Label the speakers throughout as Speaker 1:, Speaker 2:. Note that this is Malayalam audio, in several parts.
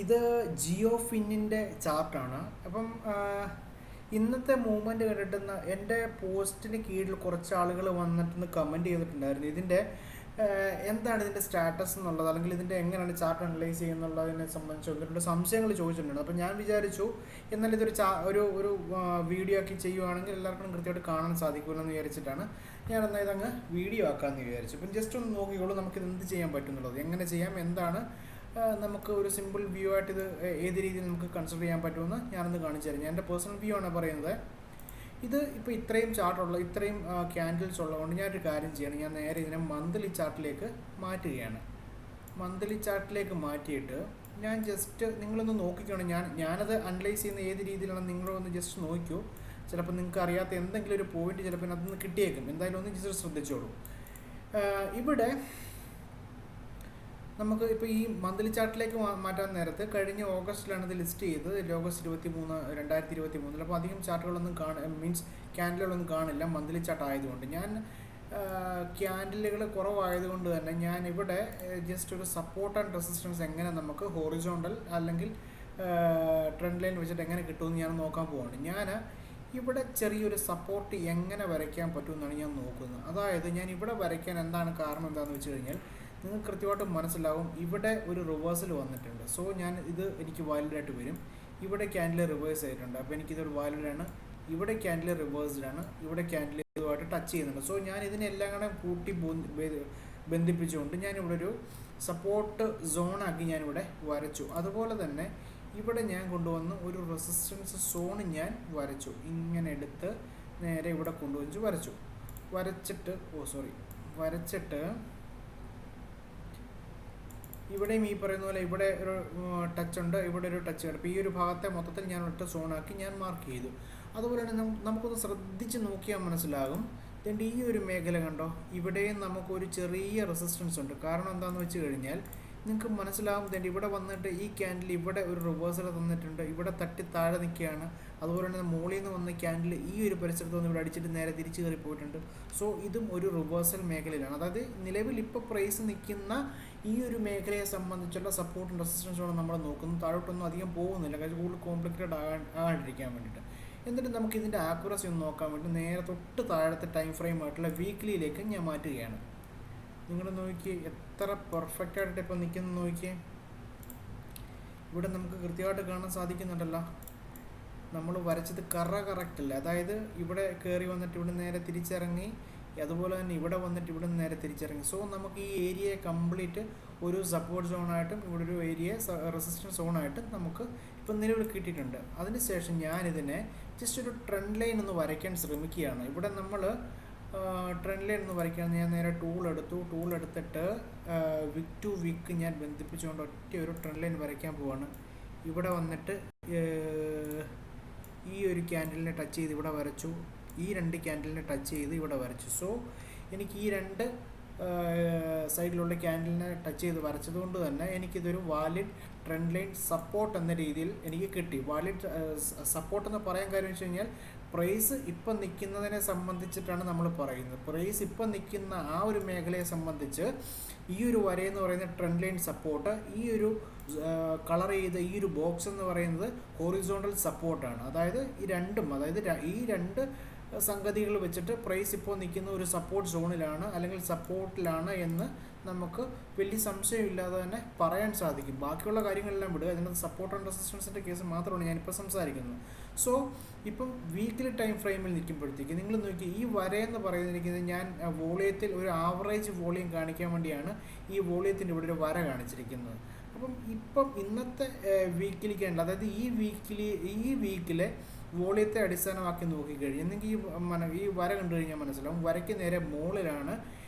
Speaker 1: ഇത് ജിയോ ഫിന്നിൻ്റെ ചാർട്ടാണ്. അപ്പം ഇന്നത്തെ മൂവ്മെൻറ്റ് കണ്ടിട്ടുന്ന എൻ്റെ പോസ്റ്റിന് കീഴിൽ കുറച്ച് ആളുകൾ വന്നിട്ടൊന്ന് കമൻറ്റ് ചെയ്തിട്ടുണ്ടായിരുന്നു ഇതിൻ്റെ എന്താണ് ഇതിൻ്റെ സ്റ്റാറ്റസ് എന്നുള്ളത്, അല്ലെങ്കിൽ ഇതിൻ്റെ എങ്ങനെയാണ് ചാർട്ട് അനലൈസ് ചെയ്യുന്നുള്ളതിനെ സംബന്ധിച്ച് ഒന്നിട്ട് സംശയങ്ങൾ ചോദിച്ചിട്ടുണ്ട്. അപ്പോൾ ഞാൻ വിചാരിച്ചു എന്നാൽ ഇതൊരു ഒരു വീഡിയോ ആക്കി ചെയ്യുവാണെങ്കിൽ എല്ലാവർക്കും കൃത്യമായിട്ട് കാണാൻ സാധിക്കുമല്ലോ എന്ന് വിചാരിച്ചിട്ടാണ് ഞാൻ എന്നാൽ ഇതങ്ങ് വീഡിയോ ആക്കാമെന്ന് വിചാരിച്ചു. അപ്പം ജസ്റ്റ് ഒന്ന് നോക്കിക്കോളൂ നമുക്കിത് എന്ത് ചെയ്യാൻ പറ്റുന്നുള്ളത്, എങ്ങനെ ചെയ്യാം, എന്താണ് നമുക്ക് ഒരു സിമ്പിൾ വ്യൂ ആയിട്ട് ഇത് ഏത് രീതിയിൽ നമുക്ക് കൺസിഡർ ചെയ്യാൻ പറ്റുമെന്ന് ഞാനൊന്ന് കാണിച്ചു തരാം. ഞാൻ എൻ്റെ പേഴ്സണൽ വ്യൂ ആണ് പറയുന്നത്. ഇത് ഇപ്പോൾ ഇത്രയും ചാർട്ടുള്ള ഇത്രയും ക്യാൻഡിൽസ് ഉള്ളതുകൊണ്ട് ഞാനൊരു കാര്യം ചെയ്യണം, ഞാൻ നേരെ ഇതിനെ മന്ത്ലി ചാർട്ടിലേക്ക് മാറ്റുകയാണ്. മന്ത്ലി ചാർട്ടിലേക്ക് മാറ്റിയിട്ട് ഞാൻ ജസ്റ്റ് നിങ്ങളൊന്ന് നോക്കിക്കണം, ഞാനത് അനലൈസ് ചെയ്യുന്ന ഏത് രീതിയിലാണ് നിങ്ങളൊന്ന് ജസ്റ്റ് നോക്കൂ. ചിലപ്പോൾ നിങ്ങൾക്ക് അറിയാത്ത എന്തെങ്കിലും ഒരു പോയിന്റ് ചിലപ്പോൾ അതിൽ നിന്ന് കിട്ടിയേക്കും. എന്തായാലും ഒന്ന് ജസ്റ്റ് ശ്രദ്ധിച്ചോളൂ. ഇവിടെ നമുക്ക് ഇപ്പോൾ ഈ മന്ത്ലി ചാർട്ടിലേക്ക് മാറ്റാൻ നേരത്ത് കഴിഞ്ഞ ഓഗസ്റ്റിലാണ് ഇത് ലിസ്റ്റ് ചെയ്തത്, ഓഗസ്റ്റ് 23, 2023. അപ്പോൾ അധികം ചാർട്ടുകളൊന്നും മീൻസ് ക്യാൻഡിലുകളൊന്നും കാണില്ല മന്ത്ലി ചാർട്ട് ആയതുകൊണ്ട്. ഞാൻ ക്യാൻഡിലുകൾ കുറവായതുകൊണ്ട് തന്നെ ഞാൻ ഇവിടെ ജസ്റ്റ് ഒരു സപ്പോർട്ട് ആൻഡ് റെസിസ്റ്റൻസ് എങ്ങനെ നമുക്ക് ഹോറിസോണ്ടൽ അല്ലെങ്കിൽ ട്രെൻഡ് ലൈൻ വെച്ചിട്ട് എങ്ങനെ കിട്ടുമെന്ന് ഞാൻ നോക്കാൻ പോവാണ്. ഞാൻ ഇവിടെ ചെറിയൊരു സപ്പോർട്ട് എങ്ങനെ വരയ്ക്കാൻ പറ്റുമെന്നാണ് ഞാൻ നോക്കുന്നത്. അതായത് ഞാൻ ഇവിടെ വരയ്ക്കാൻ എന്താണ് കാരണം എന്താണെന്ന് വെച്ച് കഴിഞ്ഞാൽ നിങ്ങൾക്ക് കൃത്യമായിട്ട് മനസ്സിലാവും. ഇവിടെ ഒരു റിവേഴ്സൽ വന്നിട്ടുണ്ട്. സോ എനിക്ക് വാലിഡായിട്ട് വരും. ഇവിടെ ക്യാൻഡിൽ റിവേഴ്സ് ആയിട്ടുണ്ട്, അപ്പോൾ എനിക്കിതൊരു വാലിഡാണ്. ഇവിടെ ക്യാൻഡിൽ റിവേഴ്സ്ഡാണ്, ഇവിടെ ക്യാൻഡിൽ ഇതുമായിട്ട് ടച്ച് ചെയ്യുന്നുണ്ട്. സോ ഞാൻ ഇതിനെല്ലാം കൂടെ കൂട്ടി ബന്ധിപ്പിച്ചുകൊണ്ട് ഞാനിവിടെ ഒരു സപ്പോർട്ട് സോണാക്കി ഞാനിവിടെ വരച്ചു. അതുപോലെ തന്നെ ഇവിടെ ഞാൻ കൊണ്ടുവന്ന് ഒരു റെസിസ്റ്റൻസ് സോൺ ഞാൻ വരച്ചു. ഇങ്ങനെ എടുത്ത് നേരെ ഇവിടെ കൊണ്ടുവച്ച് വരച്ചിട്ട് ഇവിടെയും ഈ പറയുന്ന പോലെ ഇവിടെ ഒരു ടച്ച് ഉണ്ട്, ഇവിടെ ഒരു ടച്ച് ഉണ്ട്. അപ്പോൾ ഈ ഒരു ഭാഗത്തെ മൊത്തത്തിൽ ഞാൻ ഒറ്റ സോണാക്കി ഞാൻ മാർക്ക് ചെയ്തു. അതുപോലെ തന്നെ നമുക്കൊന്ന് ശ്രദ്ധിച്ച് നോക്കിയാൽ മനസ്സിലാകും. ഇതിൻ്റെ ഈ ഒരു മേഖല കണ്ടോ, ഇവിടെയും നമുക്കൊരു ചെറിയ റെസിസ്റ്റൻസ് ഉണ്ട്. കാരണം എന്താണെന്ന് വെച്ച് കഴിഞ്ഞാൽ നിങ്ങൾക്ക് മനസ്സിലാവും. ഇതിൻ്റെ ഇവിടെ വന്നിട്ട് ഈ ക്യാൻഡിൽ ഇവിടെ ഒരു റിവേഴ്സൽ തന്നിട്ടുണ്ട്, ഇവിടെ തട്ടി താഴെ നിൽക്കുകയാണ്. അതുപോലെ തന്നെ മുകളിൽ നിന്ന് വന്ന ക്യാൻഡിൽ ഈ ഒരു പരിസരത്ത് വന്ന് ഇവിടെ അടിച്ചിട്ട് നേരെ തിരിച്ച് കയറി പോയിട്ടുണ്ട്. സോ ഇതും ഒരു റിവേഴ്സൽ മേഖലയിലാണ്. അതായത് നിലവിൽ ഇപ്പോൾ പ്രൈസ് നിൽക്കുന്ന ഈ ഒരു മേഖലയെ സംബന്ധിച്ചുള്ള സപ്പോർട്ടും റെസിസ്റ്റൻസുമാണ് നമ്മൾ നോക്കുന്നത്. താഴോട്ടൊന്നും അധികം പോകുന്നില്ല, കാര്യം കൂടുതൽ കോംപ്ലിക്കേറ്റഡ് ആകാണ്ടിരിക്കാൻ വേണ്ടിയിട്ട്. എന്നിട്ട് നമുക്ക് ഇതിൻ്റെ ആക്യുറസി ഒന്ന് നോക്കാൻ വേണ്ടി നേരെ തൊട്ട് താഴത്തെ ടൈം ഫ്രെയിം ആയിട്ടുള്ള വീക്ക്ലിയിലേക്ക് ഞാൻ മാറ്റുകയാണ്. നിങ്ങൾ നോക്കിയേ എത്ര പെർഫെക്റ്റ് ആയിട്ട് ഇപ്പോൾ നിൽക്കുന്നത് നോക്കിയേ. ഇവിടെ നമുക്ക് കൃത്യമായിട്ട് കാണാൻ സാധിക്കുന്നുണ്ടല്ലോ, നമ്മൾ വരച്ചത് കറക്റ്റ് അല്ല. അതായത് ഇവിടെ കയറി വന്നിട്ട് ഇവിടെ നേരെ തിരിച്ചിറങ്ങി, അതുപോലെ തന്നെ ഇവിടെ വന്നിട്ട് ഇവിടെ നിന്ന് നേരെ തിരിച്ചിറങ്ങി. സോ നമുക്ക് ഈ ഏരിയയെ കംപ്ലീറ്റ് ഒരു സപ്പോർട്ട് സോണായിട്ടും ഇവിടെ ഒരു ഏരിയ റെസിസ്റ്റൻസ് സോണായിട്ടും നമുക്ക് ഇപ്പം നിലവിൽ കിട്ടിയിട്ടുണ്ട്. അതിനുശേഷം ഞാനിതിനെ ജസ്റ്റ് ഒരു ട്രെൻഡ് ലൈൻ ഒന്ന് വരയ്ക്കാൻ ശ്രമിക്കുകയാണ്. ഇവിടെ നമ്മൾ ട്രെൻഡ് ലൈൻ ഒന്ന് വരയ്ക്കുകയാണ്. ഞാൻ നേരെ ടൂൾ എടുത്തിട്ട് വിക്ക് ടു വിക്ക് ഞാൻ ബന്ധിപ്പിച്ചുകൊണ്ട് ഒറ്റ ഒരു ട്രെൻഡ് ലൈൻ വരയ്ക്കാൻ പോവാണ്. ഇവിടെ വന്നിട്ട് ഈ ഒരു ക്യാൻഡിലിനെ ടച്ച് ചെയ്ത് ഇവിടെ വരച്ചു, ഈ രണ്ട് ക്യാൻഡിലിനെ ടച്ച് ചെയ്ത് ഇവിടെ വരച്ചു. സോ എനിക്ക് ഈ രണ്ട് സൈഡിലുള്ള ക്യാൻഡിലിനെ ടച്ച് ചെയ്ത് വരച്ചതുകൊണ്ട് തന്നെ എനിക്കിതൊരു വാലിഡ് ട്രെൻഡ് ലൈൻ സപ്പോർട്ട് എന്ന രീതിയിൽ എനിക്ക് കിട്ടി. വാലിഡ് സപ്പോർട്ട് എന്ന് പറയാൻ കാര്യം വെച്ച് കഴിഞ്ഞാൽ പ്രൈസ് ഇപ്പം നിൽക്കുന്നതിനെ സംബന്ധിച്ചിട്ടാണ് നമ്മൾ പറയുന്നത്. പ്രൈസ് ഇപ്പം നിൽക്കുന്ന ആ ഒരു മേഖലയെ സംബന്ധിച്ച് ഈ ഒരു വരയെന്ന് പറയുന്ന ട്രെൻഡ് ലൈൻ സപ്പോർട്ട്, ഈ ഒരു കളർ ചെയ്ത ഈ ഒരു ബോക്സ് എന്ന് പറയുന്നത് ഹോറിസോണ്ടൽ സപ്പോർട്ടാണ്. അതായത് ഈ രണ്ട് സംഗതികൾ വെച്ചിട്ട് പ്രൈസ് ഇപ്പോൾ നിൽക്കുന്ന ഒരു സപ്പോർട്ട് സോണിലാണ് അല്ലെങ്കിൽ സപ്പോർട്ടിലാണ് എന്ന് നമുക്ക് വലിയ സംശയമില്ലാതെ തന്നെ പറയാൻ സാധിക്കും. ബാക്കിയുള്ള കാര്യങ്ങളെല്ലാം വിടുക, അതിനകത്ത് സപ്പോർട്ട് ആൻഡ് റെസിസ്റ്റൻസിൻ്റെ കേസ് മാത്രമാണ് ഞാനിപ്പോൾ സംസാരിക്കുന്നത്. സോ ഇപ്പം വീക്കിലി ടൈം ഫ്രെയിമിൽ നിൽക്കുമ്പോഴത്തേക്ക് നിങ്ങൾ നോക്കി, ഈ വരയെന്ന് പറയുന്നത് ഞാൻ വോളിയത്തിൽ ഒരു ആവറേജ് വോളിയം കാണിക്കാൻ വേണ്ടിയാണ് ഈ വോളിയത്തിൻ്റെ ഇവിടെ ഒരു വര കാണിച്ചിരിക്കുന്നത്. ഇപ്പം ഇന്നത്തെ വീക്കിലേക്കുണ്ട്, അതായത് ഈ വീക്കിലെ വോളിയത്തെ അടിസ്ഥാനമാക്കി നോക്കിക്കഴിഞ്ഞെങ്കിൽ ഈ വര കണ്ടു കഴിഞ്ഞാൽ മനസ്സിലാവും. വരയ്ക്ക് നേരെ മുകളിലാണ്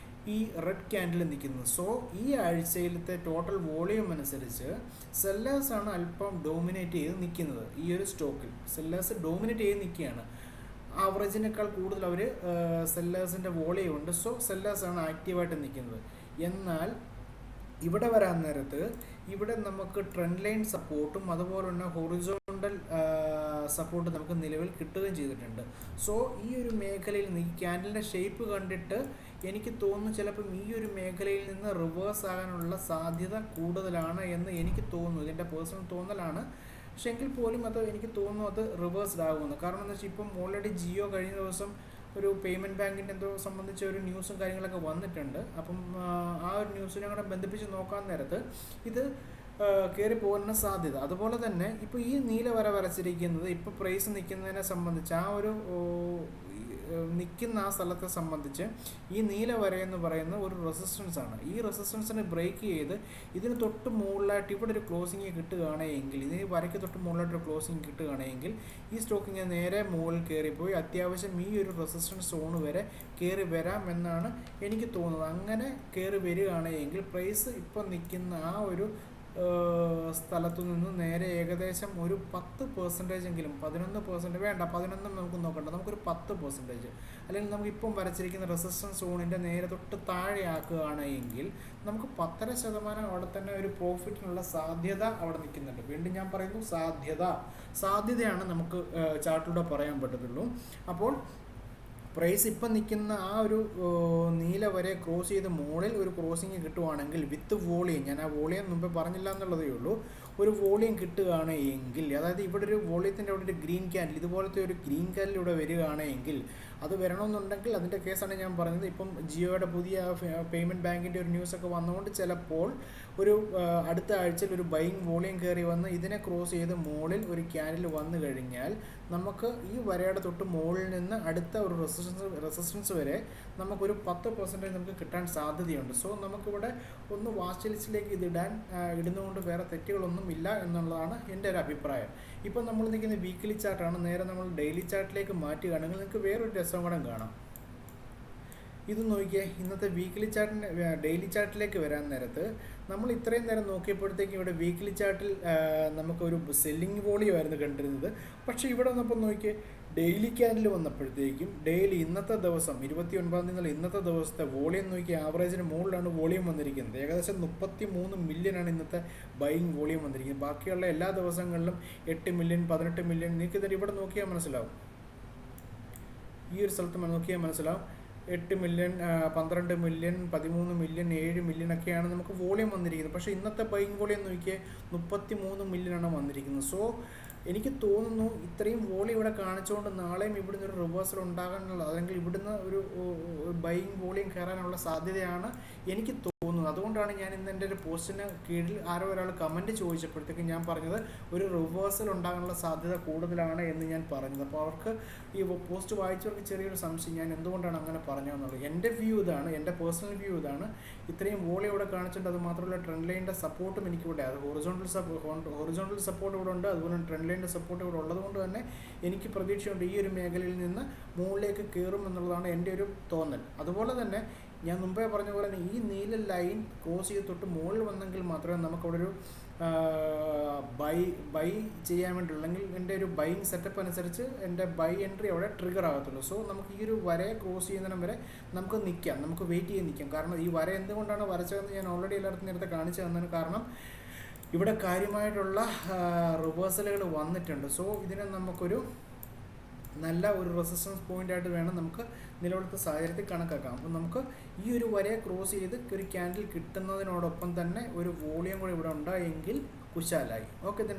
Speaker 1: ഈ റെഡ് ക്യാൻഡിൽ നിൽക്കുന്നത്. സോ ഈ ആഴ്ചയിലത്തെ ടോട്ടൽ വോളിയം അനുസരിച്ച് സെല്ലേഴ്സാണ് അല്പം ഡോമിനേറ്റ് ചെയ്ത് നിൽക്കുന്നത്. ഈ ഒരു സ്റ്റോക്കിൽ സെല്ലേഴ്സ് ഡോമിനേറ്റ് ചെയ്ത് നിൽക്കുകയാണ്. ആവറേജിനേക്കാൾ കൂടുതൽ അവർ സെല്ലേഴ്സിൻ്റെ വോളിയം ഉണ്ട്. സോ സെല്ലേഴ്സാണ് ആക്റ്റീവായിട്ട് നിൽക്കുന്നത്. എന്നാൽ ഇവിടെ വരാൻ നേരത്ത് ഇവിടെ നമുക്ക് ട്രെൻഡ് ലൈൻ സപ്പോർട്ടും അതുപോലെ തന്നെ ഹൊറിസോണ്ടൽ സപ്പോർട്ട് നമുക്ക് നിലവിൽ കിട്ടുകയും ചെയ്തിട്ടുണ്ട്. സോ ഈ ഒരു മേഖലയിൽ നിന്ന് ഈ ക്യാൻഡലിൻ്റെ ഷേപ്പ് കണ്ടിട്ട് എനിക്ക് തോന്നുന്നു ചിലപ്പം ഈ ഒരു മേഖലയിൽ നിന്ന് റിവേഴ്സ് ആകാനുള്ള സാധ്യത കൂടുതലാണ് എന്ന് എനിക്ക് തോന്നുന്നു. ഇതിൻ്റെ പേഴ്സണൽ തോന്നലാണ്. പക്ഷെ എങ്കിൽ പോലും അത് എനിക്ക് തോന്നുന്നു അത് റിവേഴ്സ്ഡ് ആകുമെന്ന്. കാരണം എന്താ വെച്ചാൽ ഇപ്പം ഓൾറെഡി ജിയോ കഴിഞ്ഞ ദിവസം ഒരു പേയ്മെൻറ്റ് ബാങ്കിൻ്റെ എന്തോ സംബന്ധിച്ച ഒരു ന്യൂസും കാര്യങ്ങളൊക്കെ വന്നിട്ടുണ്ട്. അപ്പം ആ ഒരു ന്യൂസിനെ കൂടെ ബന്ധിപ്പിച്ച് നോക്കാൻ നേരത്ത് ഇത് കയറി പോകാനുള്ള സാധ്യത. അതുപോലെ തന്നെ ഇപ്പോൾ ഈ നീല വര വരച്ചിരിക്കുന്നത് ഇപ്പോൾ പ്രൈസ് നിൽക്കുന്നതിനെ സംബന്ധിച്ച് ആ ഒരു നിൽക്കുന്ന ആ സ്ഥലത്തെ സംബന്ധിച്ച് ഈ നീല വര എന്ന് പറയുന്ന ഒരു റെസിസ്റ്റൻസ് ആണ്. ഈ റെസിസ്റ്റൻസിനെ ബ്രേക്ക് ചെയ്ത് ഇതിന് തൊട്ട് മുകളിലായിട്ട് ഇവിടെ ഒരു ക്ലോസിങ് കിട്ടുകയാണെങ്കിൽ, ഇതിന് വരയ്ക്ക് തൊട്ട് മുകളിലായിട്ടൊരു ക്ലോസിങ് കിട്ടുകയാണെങ്കിൽ ഈ സ്റ്റോക്കിങ് നേരെ മുകളിൽ കയറിപ്പോയി അത്യാവശ്യം ഈ ഒരു റെസിസ്റ്റൻസ് സോൺ വരെ കയറി വരാമെന്നാണ് എനിക്ക് തോന്നുന്നത്. അങ്ങനെ കയറി വരികയാണെങ്കിൽ പ്രൈസ് ഇപ്പം നിൽക്കുന്ന ആ ഒരു സ്ഥലത്തു നിന്ന് നേരെ ഏകദേശം ഒരു 10% എങ്കിലും, 11% വേണ്ട, 11 നമുക്ക് നോക്കണ്ട, നമുക്കൊരു 10% അല്ലെങ്കിൽ നമുക്കിപ്പം വരച്ചിരിക്കുന്ന റെസിസ്റ്റൻസ് സോണിൻ്റെ നേരെ തൊട്ട് താഴെ ആക്കുകയാണെങ്കിൽ നമുക്ക് 10% അവിടെ തന്നെ ഒരു പ്രോഫിറ്റിനുള്ള സാധ്യത അവിടെ നിൽക്കുന്നുണ്ട്. വീണ്ടും ഞാൻ പറയുന്നു, സാധ്യതയാണ് നമുക്ക് ചാർട്ടിലൂടെ പറയാൻ പറ്റത്തുള്ളൂ. അപ്പോൾ പ്രൈസ് ഇപ്പം നിൽക്കുന്ന ആ ഒരു നീല വരെ ക്രോസ് ചെയ്ത് മുകളിൽ ഒരു ക്രോസിങ് കിട്ടുവാണെങ്കിൽ വിത്ത് വോളിയം, ഞാൻ ആ വോളിയം മുമ്പേ പറഞ്ഞില്ല എന്നുള്ളതേ ഉള്ളൂ, ഒരു വോളിയം കിട്ടുകയാണെങ്കിൽ, അതായത് ഇവിടെ ഒരു വോളിയത്തിൻ്റെ അവിടെ ഒരു ഗ്രീൻ ക്യാൻഡിൽ, ഇതുപോലത്തെ ഒരു ഗ്രീൻ ക്യാൻഡിൽ ഇവിടെ വരികയാണെങ്കിൽ അത് വരണമെന്നുണ്ടെങ്കിൽ അതിൻ്റെ കേസാണ് ഞാൻ പറഞ്ഞത്. ഇപ്പം ജിയോയുടെ പുതിയ പേയ്മെൻറ്റ് ബാങ്കിൻ്റെ ഒരു ന്യൂസൊക്കെ വന്നുകൊണ്ട് ചിലപ്പോൾ ഒരു അടുത്ത ആഴ്ചയിൽ ഒരു ബൈയിങ് വോളിയം കയറി വന്ന് ഇതിനെ ക്രോസ് ചെയ്ത് മുകളിൽ ഒരു ക്യാൻഡിൽ വന്നു കഴിഞ്ഞാൽ നമുക്ക് ഈ വരയുടെ തൊട്ട് മുകളിൽ നിന്ന് അടുത്ത ഒരു റെസിസ്റ്റൻസ് വരെ നമുക്കൊരു 10% നമുക്ക് കിട്ടാൻ സാധ്യതയുണ്ട്. സോ നമുക്കിവിടെ ഒന്ന് വാച്ച് ലിസ്റ്റിലേക്ക് ഇടുന്നതുകൊണ്ട് വേറെ തെറ്റുകളൊന്നും ഇല്ല എന്നുള്ളതാണ് എൻ്റെ ഒരു അഭിപ്രായം. ഇപ്പം നമ്മൾ നിൽക്കുന്ന വീക്കിലി ചാർട്ടാണ്. നേരെ നമ്മൾ ഡെയിലി ചാർട്ടിലേക്ക് മാറ്റുകയാണെങ്കിൽ നിങ്ങൾക്ക് വേറൊരു രസം കൂടെ കാണാം. ഇത് നോക്കിയേ, ഇന്നത്തെ വീക്കിലി ചാർട്ടിന് ഡെയിലി ചാർട്ടിലേക്ക് വരാൻ നേരത്ത് നമ്മൾ ഇത്രയും നേരം നോക്കിയപ്പോഴത്തേക്കും ഇവിടെ വീക്കിലി ചാർട്ടിൽ നമുക്കൊരു സെല്ലിംഗ് വോളിയം ആയിരുന്നു കണ്ടിരുന്നത്. പക്ഷേ ഇവിടെ വന്നപ്പോൾ നോക്കിയേ, ഡെയിലി ക്യാൻഡിൽ വന്നപ്പോഴത്തേക്കും ഡെയിലി ഇന്നത്തെ ദിവസം 29 തീയതി ഇന്നത്തെ ദിവസത്തെ വോളിയം നോക്കി ആവറേജിന് മുകളിലാണ് വോളിയം വന്നിരിക്കുന്നത്. ഏകദേശം 33 മില്യനാണ് ഇന്നത്തെ ബൈയിങ് വോളിയം വന്നിരിക്കുന്നത്. ബാക്കിയുള്ള എല്ലാ ദിവസങ്ങളിലും 8 മില്യൺ 18 മില്യൺ. നിങ്ങൾക്ക് ഇവിടെ നോക്കിയാൽ മനസ്സിലാവും, ഈ ഒരു സ്ഥലത്ത് നോക്കിയാൽ മനസ്സിലാവും 8 മില്യൺ 12 മില്യൺ 13 മില്യൺ 7 മില്യൺ ഒക്കെയാണ് നമുക്ക് വോളിയം വന്നിരിക്കുന്നത്. പക്ഷേ ഇന്നത്തെ ബൈയിങ് വോളിയം നോക്കിയാൽ 33 മില്യനാണ് വന്നിരിക്കുന്നത്. സോ എനിക്ക് തോന്നുന്നു ഇത്രയും വോളിയം ഇവിടെ കാണിച്ചുകൊണ്ട് നാളെയും ഇവിടുന്ന് ഒരു റിവേഴ്സൽ ഉണ്ടാകാനുള്ള, അല്ലെങ്കിൽ ഇവിടുന്ന് ഒരു ബൈയിങ് വോളിയം കയറാനുള്ള സാധ്യതയാണ് എനിക്ക് തോന്നുന്നത്. അതുകൊണ്ടാണ് ഞാൻ ഇന്ന് എൻ്റെ ഒരു പോസ്റ്റിന് കീഴിൽ ആരോ ഒരാൾ കമൻറ്റ് ചോദിച്ചപ്പോഴത്തേക്കും ഞാൻ പറഞ്ഞത് ഒരു റിവേഴ്സൽ ഉണ്ടാകാനുള്ള സാധ്യത കൂടുതലാണ് എന്ന് ഞാൻ പറഞ്ഞത്. അപ്പോൾ അവർക്ക് ഈ പോസ്റ്റ് വായിച്ചവർക്ക് ചെറിയൊരു സംശയം, ഞാൻ എന്തുകൊണ്ടാണ് അങ്ങനെ പറഞ്ഞതെന്നുള്ളത്. എൻ്റെ വ്യൂ ഇതാണ്, എൻ്റെ പേഴ്സണൽ വ്യൂ ഇതാണ്. ഇത്രയും വോളിയം ഇവിടെ കാണിച്ചിട്ടുണ്ട്. അത് മാത്രമല്ല ട്രെൻഡ് ലൈനിൻ്റെ സപ്പോർട്ടും എനിക്കിവിടെ, അത് ഹൊറിസോണ്ടൽ സപ്പോർട്ട് ഇവിടെ ഉണ്ട്, അതുപോലെ ട്രെൻഡ് ലൈനിൻ്റെ സപ്പോർട്ട് ഇവിടെ ഉള്ളതുകൊണ്ട് തന്നെ എനിക്ക് പ്രതീക്ഷയുണ്ട് ഈ ഒരു മേഖലയിൽ നിന്ന് മുകളിലേക്ക് കയറും എന്നുള്ളതാണ് എൻ്റെ ഒരു തോന്നൽ. അതുപോലെ തന്നെ ഞാൻ മുമ്പേ പറഞ്ഞ പോലെ തന്നെ ഈ നീല ലൈൻ ക്രോസ് ചെയ്ത് തൊട്ട് മുകളിൽ വന്നെങ്കിൽ മാത്രമേ നമുക്കവിടെ ഒരു ബൈ ചെയ്യാൻ വേണ്ടിയുള്ളൂ, അല്ലെങ്കിൽ എൻ്റെ ഒരു ബൈയിങ് സെറ്റപ്പ് അനുസരിച്ച് എൻ്റെ ബൈ എൻട്രി അവിടെ ട്രിഗർ ആകത്തുള്ളൂ. സോ നമുക്ക് ഈ ഒരു വരയെ ക്രോസ് ചെയ്യുന്നതിനും വരെ നമുക്ക് നിൽക്കാം, നമുക്ക് വെയിറ്റ് ചെയ്ത് നിൽക്കാം. കാരണം ഈ വര എന്തുകൊണ്ടാണ് വരച്ചതെന്ന് ഞാൻ ഓൾറെഡി എല്ലായിടത്തും നേരത്തെ കാണിച്ചു തന്നതിന് കാരണം ഇവിടെ കാര്യമായിട്ടുള്ള റിവേഴ്സലുകൾ വന്നിട്ടുണ്ട്. സോ ഇതിനെ നമുക്കൊരു നല്ല ഒരു റെസിസ്റ്റൻസ് പോയിൻ്റായിട്ട് വേണം നമുക്ക് നിലവിലത്തെ സാഹചര്യത്തിൽ കണക്കാക്കാം. അപ്പോൾ നമുക്ക് ഈ ഒരു വരയെ ക്രോസ് ചെയ്ത് ഒരു ക്യാൻഡിൽ കിട്ടുന്നതിനോടൊപ്പം തന്നെ ഒരു വോളിയം കൂടി ഇവിടെ ഉണ്ടായെങ്കിൽ കുശാലായി. Okay, then